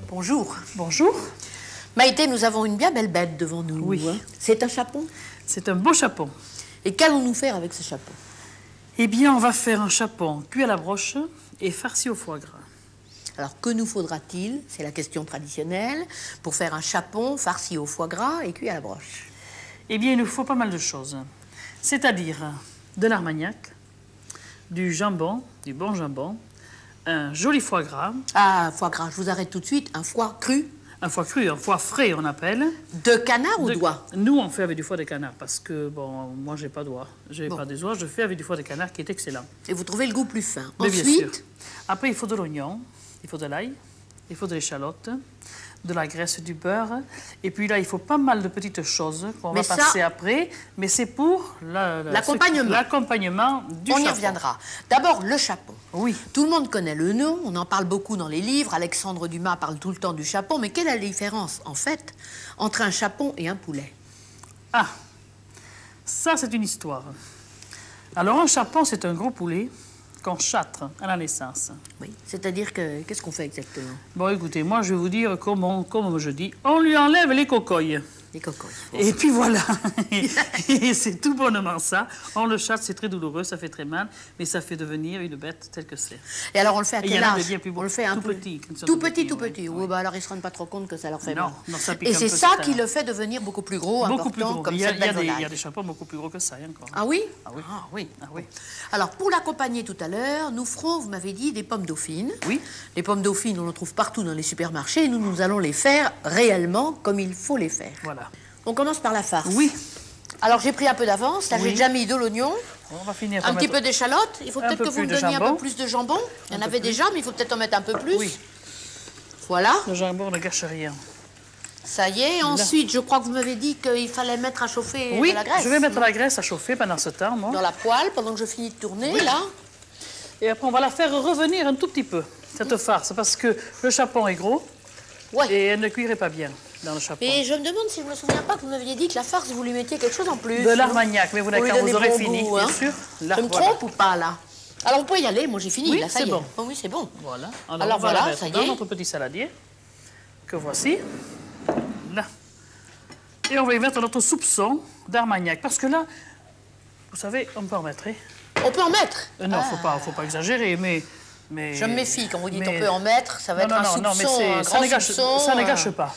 Bonjour. Bonjour. Maïté, nous avons une bien belle bête devant nous. Oui. Hein. C'est un chapon. C'est un beau chapon. Et qu'allons-nous faire avec ce chapon? Eh bien, on va faire un chapon cuit à la broche et farci au foie gras. Alors, que nous faudra-t-il? C'est la question traditionnelle. Pour faire un chapon farci au foie gras et cuit à la broche. Eh bien, il nous faut pas mal de choses. C'est-à-dire de l'armagnac, du jambon, du bon jambon, un joli foie gras. Ah, foie gras, je vous arrête tout de suite. Un foie cru. Un foie cru, un foie frais, on appelle. De canard ou d'oie? Nous, on fait avec du foie de canard parce que, bon, moi, j'ai pas d'oie. J'ai Bon. pas des oies, je fais avec du foie de canard qui est excellent. Et vous trouvez le goût plus fin. Mais bien sûr. Ensuite, Après, il faut de l'oignon, il faut de l'ail, il faut de l'échalote, de la graisse, du beurre. Et puis là, il faut pas mal de petites choses qu'on va Mais ça- passer après. Mais c'est pour L'accompagnement. l'accompagnement du on y chapon. reviendra. D'abord, le chapon. Oui. Tout le monde connaît le nom, on en parle beaucoup dans les livres. Alexandre Dumas parle tout le temps du chapon. Mais quelle est la différence, en fait, entre un chapon et un poulet? Ah, ça, c'est une histoire. Alors, un chapon, c'est un gros poulet qu'on châtre à la naissance. Oui. C'est-à-dire que, qu'est-ce qu'on fait exactement? Bon, écoutez, moi, je vais vous dire comme je dis, on lui enlève les cocoilles. Les cocoilles. Et puis voilà, et c'est tout bonnement ça. On le chasse, c'est très douloureux, ça fait très mal, mais ça fait devenir une bête telle que c'est. Et alors, on le fait à Et il y quel en a de âge? bien plus beaux. On le fait un Tout peu... petit, comme ça, Tout tout petit, petit, tout oui, petit. oui. Oui, bah alors, ils ne se rendent pas trop compte que ça leur fait Non, mal. non, ça pique Et un c'est peu, ça c'est qui un- le fait devenir beaucoup plus gros, Beaucoup plus important, gros. comme Il y a, cette il y a belle des, il y a volaille. des chapons beaucoup plus gros que ça, hein, encore. Ah oui? Ah oui. Ah oui. Ah oui. Alors, pour l'accompagner tout à l'heure, nous ferons, vous m'avez dit, des pommes dauphines. Oui. Les pommes dauphines, on les trouve partout dans les supermarchés. Et nous allons les faire réellement comme il faut les faire. Voilà. On commence par la farce. Oui. Alors, j'ai pris un peu d'avance. Là, Oui. j'ai déjà mis de l'oignon, On va finir un par petit mettre- peu d'échalote. Il faut un peut-être peu que vous plus me de donniez un jambon. peu plus de jambon. Il y en Un peu avait plus. déjà, mais il faut peut-être en mettre un peu plus. Oui. Voilà, Le jambon ne gâche rien. ça y est. Ensuite, je crois que vous m'avez dit qu'il fallait mettre à chauffer Oui, de la graisse. je vais mettre la graisse à chauffer pendant ce temps, moi. Dans la poêle, pendant que je finis de tourner, Oui. là. Et après, on va la faire revenir un tout petit peu, cette farce, parce que le chapon est gros Ouais. et elle ne cuirait pas bien dans le chapon. Et je me demande si je me souviens pas que vous m'aviez dit que la farce, vous lui mettiez quelque chose en plus. De l'armagnac, mais vous Pour n'avez lui quand donner vous aurez bon fini, goût, bien hein. sûr. Là, Je me voilà. trompe ou pas, là? Alors, vous pouvez y aller. Moi, j'ai fini, Oui, là, ça c'est y est. bon. Oh, oui, c'est bon. Voilà. Alors on va voilà, la mettre ça y dans est. notre petit saladier, que voici. Là. Et on va y mettre notre soupçon d'armagnac. Parce que là, vous savez, on peut en mettre. Hein. On peut en mettre. Non, Ah. faut pas exagérer, mais... Je me méfie. Quand vous dites mais- on peut en mettre, ça va être un soupçon, mais un ça grand ne gâche, soupçon. ça ne gâche pas.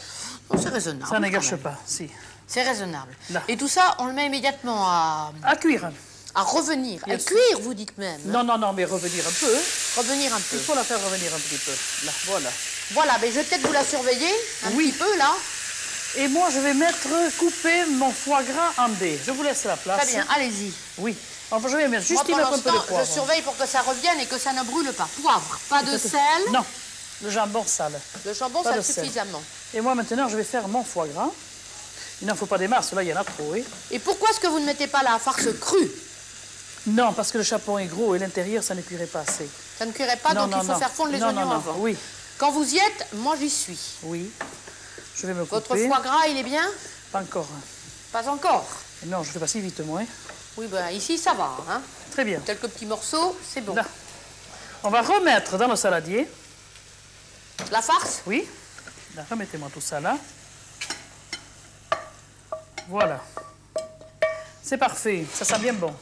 Non, c'est raisonnable. Ça ne quand gâche même. pas, si. C'est raisonnable. Là. Et tout ça, on le met immédiatement À cuire. à revenir. Bien À sûr. cuire, vous dites même. hein. Non, mais revenir un peu. Revenir un peu. Il faut la faire revenir un petit peu. Là, voilà. Voilà, mais je vais peut-être vous la surveiller un Oui. petit peu, là. Et moi, je vais couper mon foie gras en dés. Je vous laisse la place. Très bien, allez-y. Oui. Enfin, je vais mettre juste Moi, y mettre pendant un ce peu de temps, poivre. je surveille pour que ça revienne et que ça ne brûle pas. Poivre, pas de sel. Non, le jambon sale. Le jambon, Pas ça de sel. suffisamment. Et moi, maintenant, je vais faire mon foie gras. Il n'en faut pas des masses, là, il y en a trop, oui. Et pourquoi est-ce que vous ne mettez pas la farce crue? Non, parce que le chapon est gros et l'intérieur, ça ne cuirait pas assez. Ça ne cuirait pas, Non, donc non, il faut non. faire fondre les Non, oignons non, avant. Oui, Quand vous y êtes, moi j'y suis. oui. Je vais me couper. Votre foie gras, il est bien? Pas encore. Pas encore. Non, je fais pas si vite, moi. Hein. Oui, ben ici ça va. Hein. Très bien. Quelques petits morceaux, c'est bon. Là. On va remettre dans le saladier. La farce? Oui. Là, remettez-moi tout ça là. Voilà. C'est parfait. Ça sent bien bon.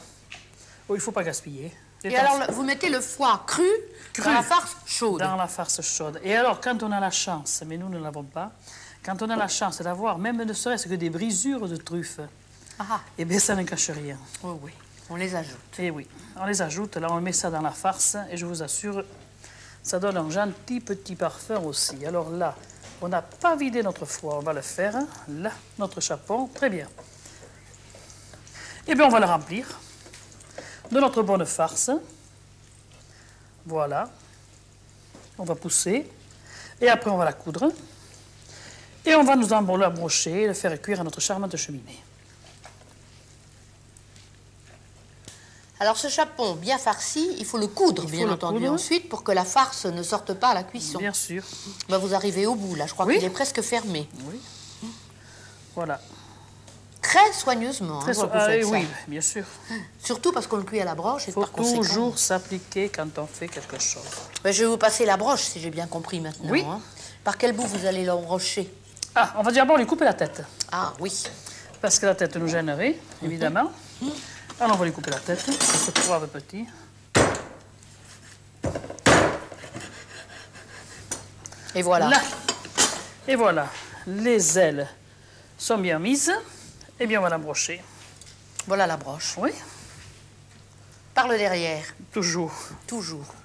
Oh, il ne faut pas gaspiller. Et alors, vous mettez le foie cru, dans la farce chaude. Dans la farce chaude. Et alors, quand on a la chance, mais nous ne l'avons pas, quand on a la chance d'avoir même ne serait-ce que des brisures de truffes, Ah, eh bien, ça ne cache rien. oui, oui, on les ajoute. Et oui, on les ajoute, là, on met ça dans la farce, et je vous assure, ça donne un gentil petit parfum aussi. Alors là, on n'a pas vidé notre foie, on va le faire, là, notre chapon, très bien. Et bien, on va le remplir de notre bonne farce. Voilà. On va pousser. Et après, on va la coudre. Et on va nous la brocher et le faire cuire à notre charmante cheminée. Alors, ce chapon bien farci, il faut le coudre, Il faut bien le entendu, coudre. ensuite, pour que la farce ne sorte pas à la cuisson. Bien sûr. Ben, vous arrivez au bout, là. Je crois Oui. qu'il est presque fermé. Oui. Voilà. Très soigneusement, Très hein, so- vous faites ça. oui, bien sûr. Surtout parce qu'on le cuit à la broche et Il faut par conséquent... toujours s'appliquer quand on fait quelque chose. Ben, je vais vous passer la broche, si j'ai bien compris maintenant. Oui. hein. Par quel bout vous allez l'embrocher? Ah, on va d'abord lui couper la tête. Ah oui. Parce que la tête nous gênerait, évidemment. Alors, on va lui couper la tête. Ce poivre petit. Et voilà. Là. Et voilà. Les ailes sont bien mises. Et bien, on va la brocher. Voilà la broche. Oui, Par le derrière, toujours. toujours.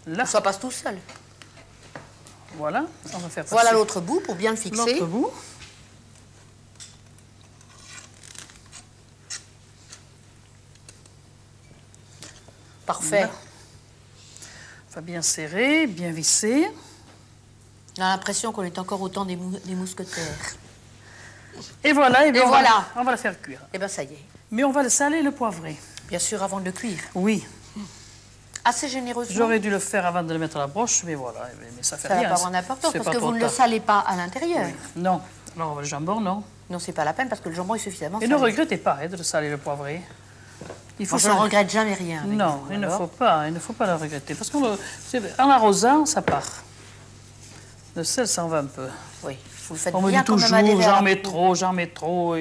Là. Ça passe tout seul. Voilà. On va faire passer Voilà l'autre bout pour bien le fixer. l'autre bout. Parfait. Là. On va bien serrer, bien visser. On a l'impression qu'on est encore au temps des mousquetaires. Et voilà, et bien Et voilà. on va la faire cuire. Eh bien, ça y est. Mais on va le saler et le poivrer. Bien sûr, avant de le cuire. Oui, Assez généreusement. j'aurais dû le faire avant de le mettre à la broche, mais voilà, mais ça fait Ça n'a rien. pas vraiment d'importance c'est parce pas que trop vous ne le tard. salez pas à l'intérieur. Non. Alors, le jambon, non. Non, c'est pas la peine parce que le jambon est suffisamment Et salé. ne regrettez pas de le saler et le poivrer. Il faut Moi, je ne ça- regrette jamais rien. avec Non, vous, il ne alors. faut pas, il ne faut pas le regretter. Parce qu'en arrosant, ça part. Le sel s'en va un peu. Oui, vous le faites On me bien dit quand même à toujours, déverser. j'en mets trop.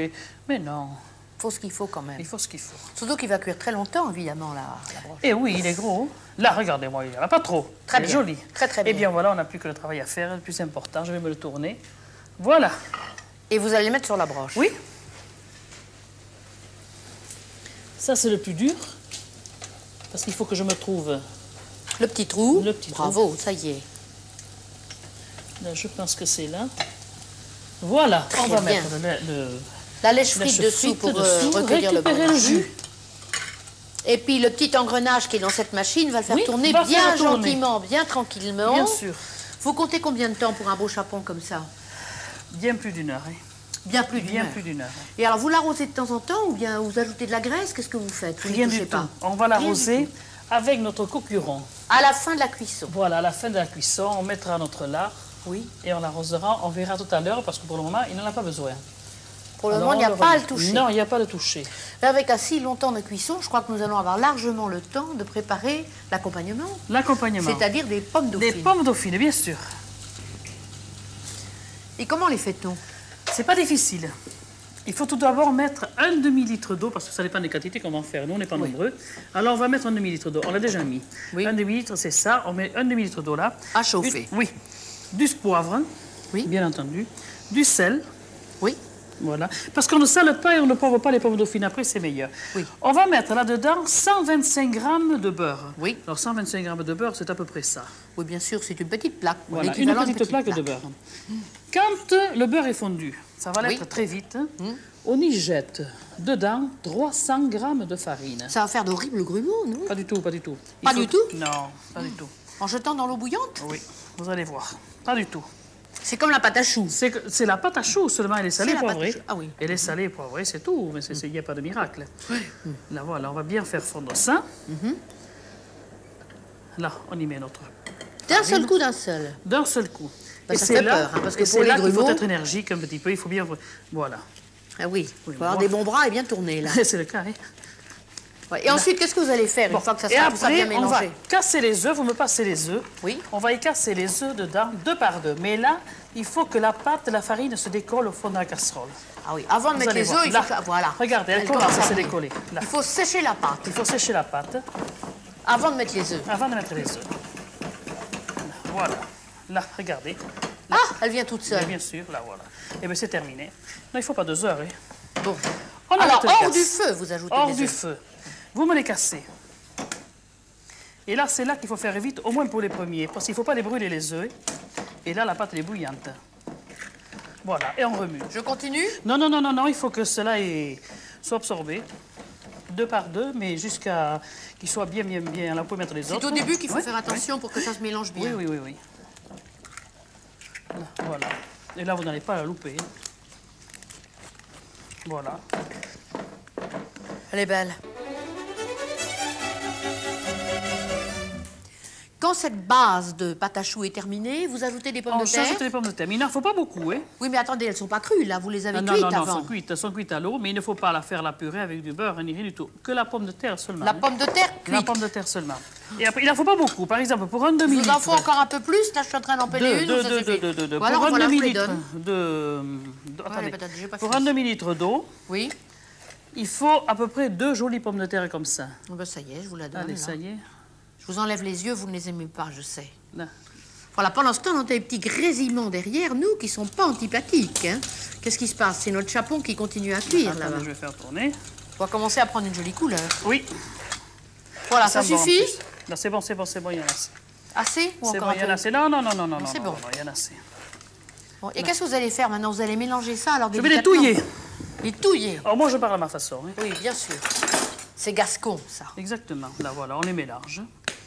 Mais non, Il faut ce qu'il faut quand même. il faut ce qu'il faut. Surtout qu'il va cuire très longtemps, évidemment, la broche. Et oui, il est gros. Là, regardez-moi, il n'y en a pas trop. Très Il est bien. joli. Très, très Eh bien. bien, voilà, on n'a plus que le travail à faire. Le plus important, je vais me le tourner. Voilà. Et vous allez le mettre sur la broche. Oui. Ça, c'est le plus dur. Parce qu'il faut que je me trouve. Le petit trou. Le petit trou. Bravo, ça y est. Là, je pense que c'est là. Voilà. Très on va bien. mettre La lèche la frite dessous frite pour dessous, recueillir le récupérer bon le jus. Et puis le petit engrenage qui est dans cette machine va le faire Oui, tourner va bien faire tourner. gentiment, bien tranquillement. Bien sûr. Vous comptez combien de temps pour un beau chapon comme ça? Bien plus d'une heure. Hein. Bien plus d'une Bien heure. plus d'une heure. Et alors vous l'arrosez de temps en temps ou bien vous ajoutez de la graisse? Qu'est-ce que vous faites? Vous n'y Rien touchez du tout. pas. On va Rien l'arroser du tout. avec notre cocuron. À la fin de la cuisson. Voilà, à la fin de la cuisson, on mettra notre lard Oui. et on l'arrosera. On verra tout à l'heure parce que pour le moment, il n'en a pas besoin. Pour le Alors, moment, il n'y a on le pas à remet. le toucher. Non, il n'y a pas à le toucher. Mais avec assez longtemps de cuisson, je crois que nous allons avoir largement le temps de préparer l'accompagnement. L'accompagnement. C'est-à-dire des pommes Des dauphines. pommes dauphines, bien sûr. Et comment les fait-on? C'est pas difficile. Il faut tout d'abord mettre un demi-litre d'eau, parce que ça dépend des quantités qu'on va en faire. Nous, on n'est pas nombreux. Alors, on va mettre un demi-litre d'eau. On l'a déjà mis. Oui. Un demi-litre, c'est ça. On met un demi-litre d'eau là. À chauffer. Oui. Du poivre, Oui. bien entendu. Du sel, Oui. voilà. Parce qu'on ne sale pas et on ne poivre pas les pommes dauphines. Après, c'est meilleur. Oui. On va mettre là-dedans 125 grammes de beurre. Oui. Alors, 125 grammes de beurre, c'est à peu près ça. Oui, bien sûr, c'est une petite plaque. Voilà, une l'équivalent d'une petite plaque de beurre. Quand le beurre est fondu, ça va Oui. l'être très vite, on y jette dedans 300 grammes de farine. Ça va faire d'horribles grumeaux, non? Pas du tout, pas du tout. Pas du tout? Non, pas du tout. En jetant dans l'eau bouillante? Oui, vous allez voir. Pas du tout. C'est comme la pâte à choux. C'est la pâte à choux seulement, elle est salée C'est et la pâte à poivrée. choux. Ah oui. Elle est salée et poivrée, c'est tout, mais il n'y a pas de miracle. Là, voilà, on va bien faire fondre ça. Là, on y met notre... D'un seul coup, d'un seul. D'un seul coup. Bah, et ça c'est fait là, peur, hein, parce que et pour c'est les là qu'il faut grumeaux- être énergique un petit peu, il faut bien... Voilà. Ah oui, il Oui, faut avoir moi- des bons bras et bien tourner, là. C'est le cas, hein. Ouais. Et ensuite, qu'est-ce que vous allez faire une fois que ça Et sera tout ça après, bien on va mélangé? casser les œufs. Vous me passez les œufs. Oui. On va y casser les œufs dedans, deux par deux. Mais là, il faut que la pâte, la farine se décolle au fond de la casserole. Ah oui, avant de Vous mettre allez les voir. œufs, il Là. faut que... Voilà. Regardez, elle Elle commence à se brûler. décoller. Là. Il faut sécher la pâte Il faut sécher la pâte avant de mettre les œufs. avant de mettre les œufs. Voilà. Là, regardez. Ah, elle vient toute seule. Bien sûr, là, voilà. Et bien, c'est terminé. Non, il ne faut pas 2 heures. Hein. Bon. On Alors, arrête le hors gaz. du feu, vous ajoutez Hors les du œufs. feu. Vous me les cassez. Et là, c'est là qu'il faut faire vite, au moins pour les premiers, parce qu'il ne faut pas les brûler les œufs. Et là, la pâte, elle est bouillante. Voilà, et on remue. Je continue? Non, non, non, non, non, il faut que cela soit absorbé, deux par deux, mais jusqu'à qu'il soit bien, bien, bien. Là, vous pouvez mettre les autres. C'est au début qu'il faut Ouais, faire attention pour que ça se mélange Oui, bien. oui, oui, oui. Là, voilà. Et là, vous n'allez pas la louper. Voilà. Elle est belle. Quand cette base de pâte à choux est terminée, vous ajoutez des pommes de terre. On ajoute les pommes de terre, mais il n'en faut pas beaucoup, hein. Oui, mais attendez, elles ne sont pas crues, là. Vous les avez Non, cuites non, non, avant. elles sont cuites à l'eau, mais il ne faut pas la faire la purée avec du beurre, ni rien du tout. Que la pomme de terre seulement. La pomme de terre cuite. La pomme de terre seulement. Et après, il n'en faut pas beaucoup. Par exemple, pour un Il demi-litre... vous en faut encore un peu plus. Là, je suis en train d'en peler une. Deux. Voilà, Pour un voilà, je vous les demi-litre donne. Attendez. patates, j'ai pas Pour fait. un demi-litre d'eau, Oui. il faut à peu près 2 jolies pommes de terre comme ça. Oh, ben, ça y est, je vous la donne. Allez, là. ça y est. Je vous enlève les yeux, vous ne les aimez pas, je sais. Là. Voilà, pendant ce temps, on a des petits grésillements derrière nous qui sont pas antipathiques. Hein. Qu'est-ce qui se passe? C'est notre chapon qui continue à cuire, Attendez, là-bas. je vais faire tourner. On va commencer à prendre une jolie couleur. Oui. Voilà, ça sent bon en suffit? plus. Là, c'est bon, il y en a assez. Assez ou C'est encore bon, un il y en peu? a assez. Non, c'est bon. il y en a assez. Bon, et qu'est-ce que vous allez faire maintenant? Vous allez mélanger ça alors Je vais les délicatement? touiller. Les touiller? Alors, moi, je parle à ma façon. Hein. Oui, bien sûr. C'est gascon, ça. Exactement. Là, voilà, on les mélange.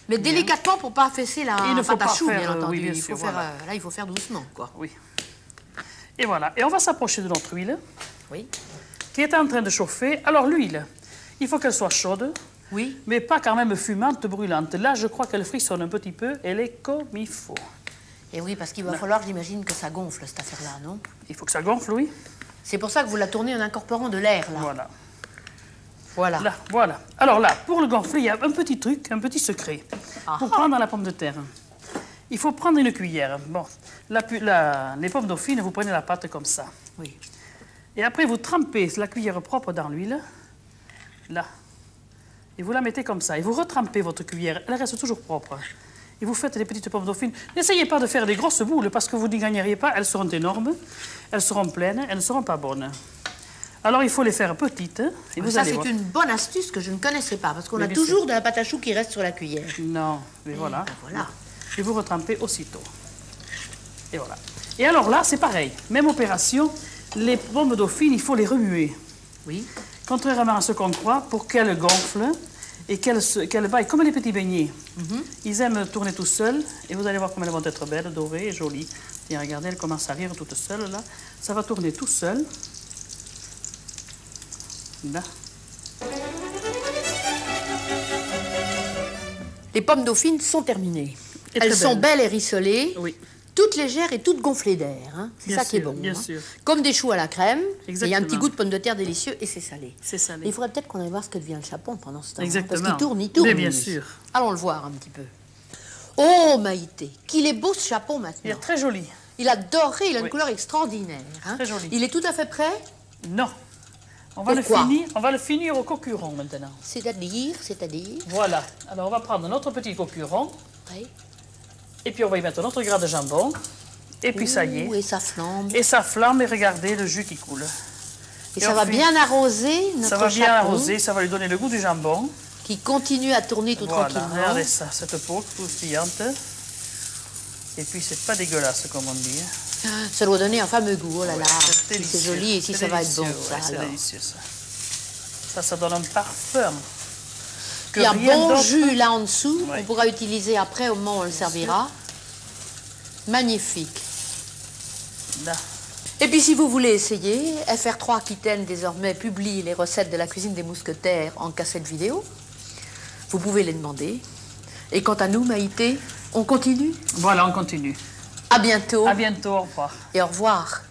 Mais délicatement pour pas affaiscer la Il ne faut pâte à pas choux, faire, bien entendu. oui, bien il faut sûr, faire, voilà. là, il faut faire doucement, quoi. Oui. Et voilà. Et on va s'approcher de notre huile, Oui. qui est en train de chauffer. Alors, l'huile, il faut qu'elle soit chaude, Oui. mais pas quand même fumante, brûlante. Là, je crois qu'elle frissonne un petit peu. Elle est comme il faut. Et oui, parce qu'il va falloir, j'imagine, que ça gonfle, cette affaire-là, non? Il faut que ça gonfle, oui. C'est pour ça que vous la tournez en incorporant de l'air, là. Voilà. Voilà. Là, voilà. Alors là, pour le gonfler, il y a un petit truc, un petit secret. Pour prendre la pomme de terre, il faut prendre une cuillère. Bon, les pommes dauphines, vous prenez la pâte comme ça. Oui. Et après, vous trempez la cuillère propre dans l'huile. Là. Et vous la mettez comme ça. Et vous retrempez votre cuillère. Elle reste toujours propre. Et vous faites des petites pommes dauphines. N'essayez pas de faire des grosses boules parce que vous n'y gagneriez pas. Elles seront énormes. Elles seront pleines. Elles ne seront pas bonnes. Alors, il faut les faire petites. Et vous Ça, allez c'est voir. une bonne astuce que je ne connaissais pas, parce qu'on Mais a bien toujours sûr. de la pâte à choux qui reste sur la cuillère. Non, mais voilà. Ben voilà. Et vous retrempez aussitôt. Et voilà. Et alors là, c'est pareil. Même opération. Les pommes dauphines, il faut les remuer. Oui. Contrairement à ce qu'on croit, pour qu'elles gonflent et qu'elles vaillent comme les petits beignets. Ils aiment tourner tout seuls. Et vous allez voir comme elles vont être belles, dorées et jolies. Et regardez, elles commencent à rire toutes seules, là. Ça va tourner tout seul. Là. Les pommes dauphines sont terminées. Et Elles très sont belles. belles et rissolées, Oui. toutes légères et toutes gonflées d'air. Hein. C'est Bien ça qui est sûr, bon. bien hein. sûr. Comme des choux à la crème. Et il y a un petit Exactement. goût de pomme de terre délicieux et c'est salé. C'est salé. Mais il faudrait peut-être qu'on aille voir ce que devient le chapon pendant ce temps. hein, Exactement. Parce qu'il tourne, il tourne. Mais bien lui. sûr. Allons le voir un petit peu. Oh, Maïté, qu'il est beau ce chapon maintenant. Il est très joli. Il a doré, il a une Oui. couleur extraordinaire. hein. Très joli. Il est tout à fait prêt. Non. On va Pourquoi le finir au cocuron maintenant. C'est-à-dire. Voilà. Alors, on va prendre notre petit cocuron. Oui. Et puis, on va y mettre notre gras de jambon. Et puis, ça y Ouh, est. et ça flambe. Et ça flambe et regardez le jus qui coule. Et ça va on fait- bien arroser notre Ça va bien chapon, arroser, ça va lui donner le goût du jambon. qui continue à tourner tout Voilà, tranquillement. regardez ça, cette peau croustillante. Et puis, c'est pas dégueulasse, comme on dit. hein. Ça doit donner un fameux goût, oh là là. C'est Si c'est délicieux. joli et si C'est ça va être bon, délicieux, ça ouais, c'est alors. délicieux, ça. Ça donne un parfum. que Il y a rien bon d'autre- jus là en dessous, Ouais. on pourra utiliser après au moment où on le servira. Magnifique. Là. Et puis si vous voulez essayer, FR3 Aquitaine désormais publie les recettes de la cuisine des mousquetaires en cassette vidéo. Vous pouvez les demander. Et quant à nous, Maïté, on continue. Voilà, on continue. À bientôt À bientôt, au revoir. et au revoir.